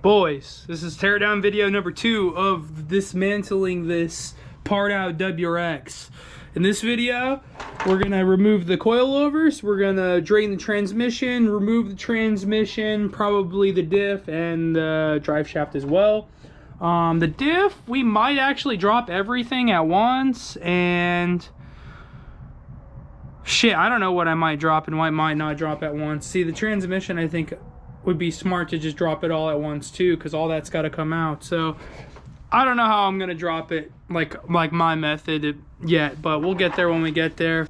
Boys, this is teardown video number 2 of dismantling this part out WRX. In this video, we're gonna remove the coilovers, we're gonna drain the transmission, remove the transmission, probably the diff and the drive shaft as well. The diff, we might actually drop everything at once, and shit, I don't know what I might drop and what I might not drop at once. See, the transmission, I think would be smart to just drop it all at once too, because all that's got to come out. So I don't know how I'm gonna drop it like my method yet, but we'll get there when we get there.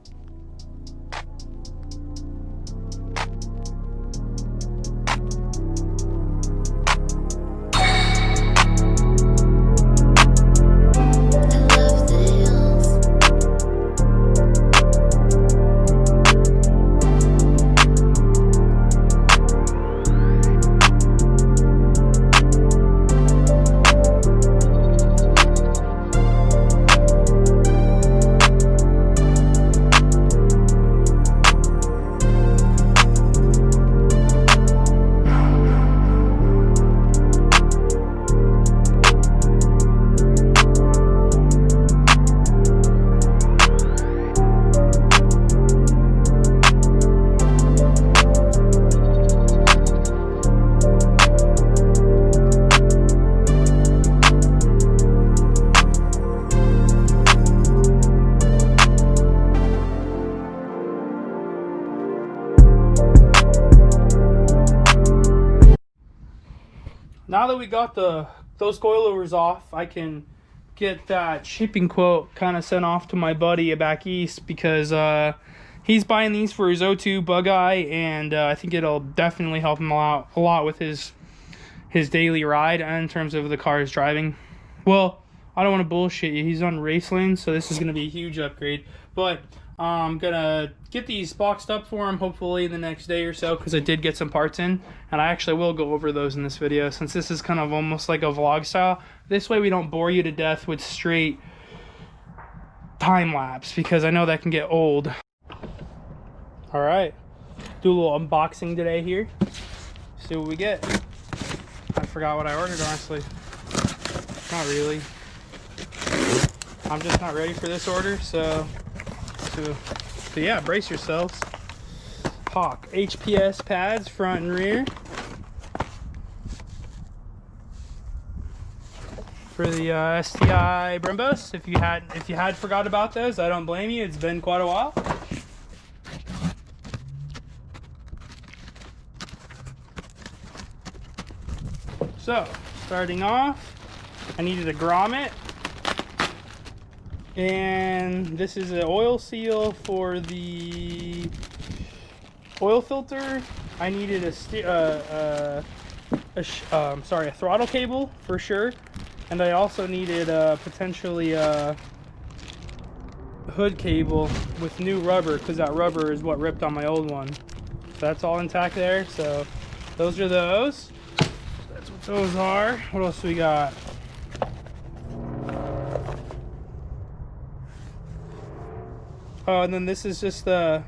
Now that we got those coilovers off, I can get that shipping quote kind of sent off to my buddy back east, because he's buying these for his O2 bug eye, and I think it'll definitely help him out a lot with his daily ride in terms of the car he's driving. Well, I don't want to bullshit you. He's on race lanes, so this is going to be a huge upgrade. But I'm going to get these boxed up for him hopefully in the next day or so, because I did get some parts in, and I actually will go over those in this video, since this is kind of almost like a vlog style. This way we don't bore you to death with straight time lapse, because I know that can get old. All right, do a little unboxing today here. See what we get. I forgot what I ordered, honestly. Not really. I'm just not ready for this order, so yeah, brace yourselves. Hawk HPS pads, front and rear. For the STI Brimbos. If you had forgot about those, I don't blame you. It's been quite a while. So, starting off, I needed a grommet. And this is an oil seal for the oil filter. I needed a throttle cable for sure, and I also needed potentially a hood cable with new rubber, because that rubber is what ripped on my old one. So that's all intact there. So those are those. That's what those are. What else we got? Oh, and then this is just the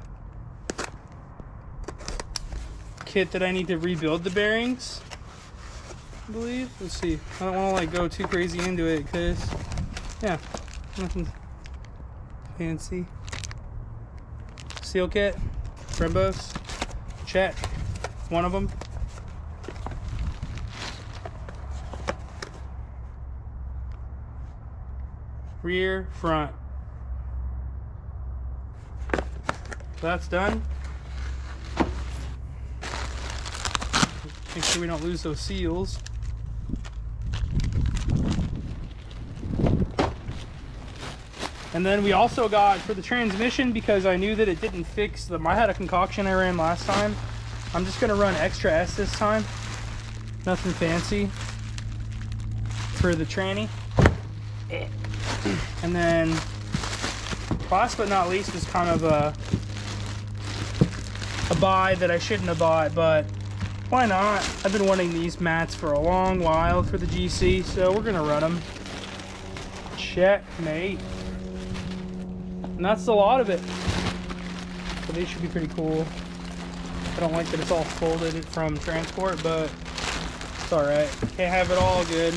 kit that I need to rebuild the bearings, I believe. Let's see. I don't want to like go too crazy into it, because yeah, nothing fancy. Seal kit, Brimbos, check, one of them. Rear, front. That's done. Make sure we don't lose those seals. And then we also got for the transmission, because I knew that it didn't fix them. I had a concoction I ran last time. I'm just gonna run extra S this time. Nothing fancy for the tranny. And then last but not least is kind of a buy that I shouldn't have bought, but why not? I've been wanting these mats for a long while for the GC, so we're gonna run them. Checkmate. And that's a lot of it. So these should be pretty cool. I don't like that it's all folded from transport, but It's alright. Can't have it all good.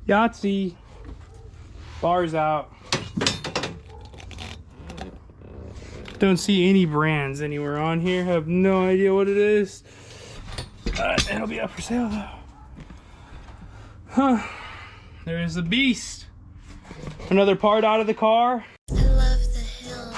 Yahtzee. Bars out. Don't see any brands anywhere on here. Have no idea what it is. It'll be up for sale though. Huh. There's the beast. Another part out of the car. I love the hills.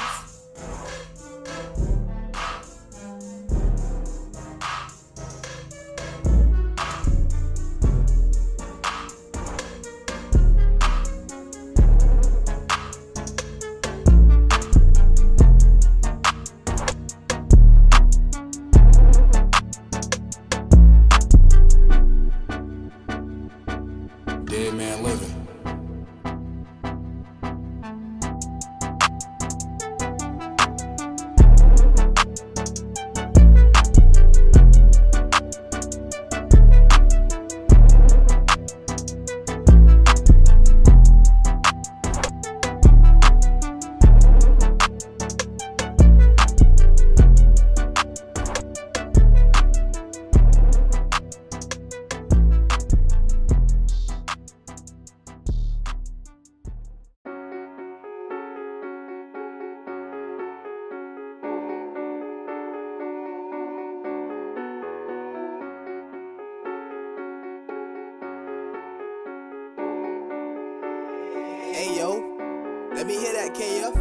Dead man living. Hey yo, let me hear that KF.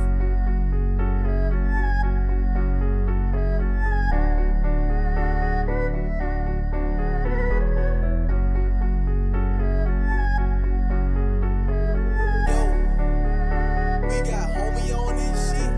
Yo, we got homie on this shit.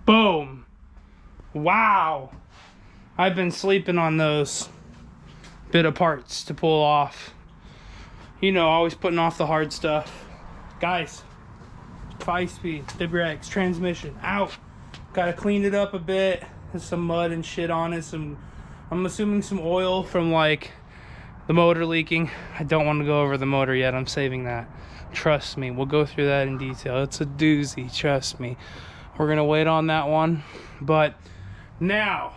Boom. Wow. I've been sleeping on those bit of parts to pull off. You know, always putting off the hard stuff. Guys, 5-speed, WRX, transmission, out. Gotta clean it up a bit. There's some mud and shit on it. I'm assuming some oil from like the motor leaking. I don't want to go over the motor yet. I'm saving that. Trust me, we'll go through that in detail. It's a doozy, trust me. We're gonna wait on that one. But now,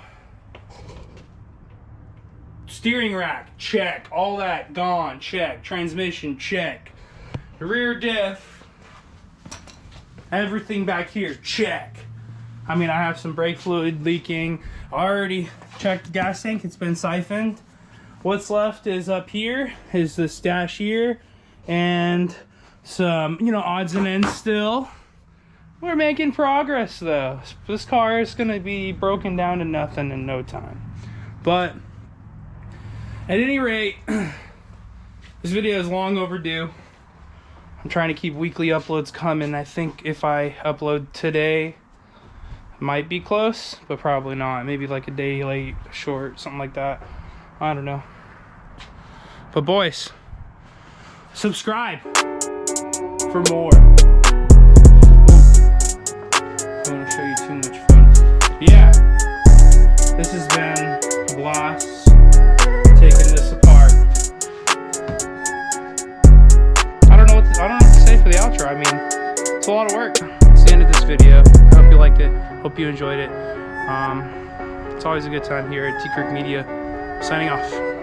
steering rack, check. All that gone, check. Transmission, check. Rear diff, everything back here, check. I mean, I have some brake fluid leaking. I already checked the gas tank, it's been siphoned. What's left is up here, is this dash here, and some, you know, odds and ends still. We're making progress though. This car is gonna be broken down to nothing in no time. But at any rate, this video is long overdue. I'm trying to keep weekly uploads coming. I think if I upload today, it might be close, but probably not. Maybe like a day late, short, something like that. I don't know. But boys, subscribe for more. I don't want to show you too much fun. Yeah, this has been a blast taking this apart. I don't know what to say for the outro. I mean, it's a lot of work. It's the end of this video. I hope you liked it. Hope you enjoyed it. It's always a good time here at TKIRKMEDIA. Signing off.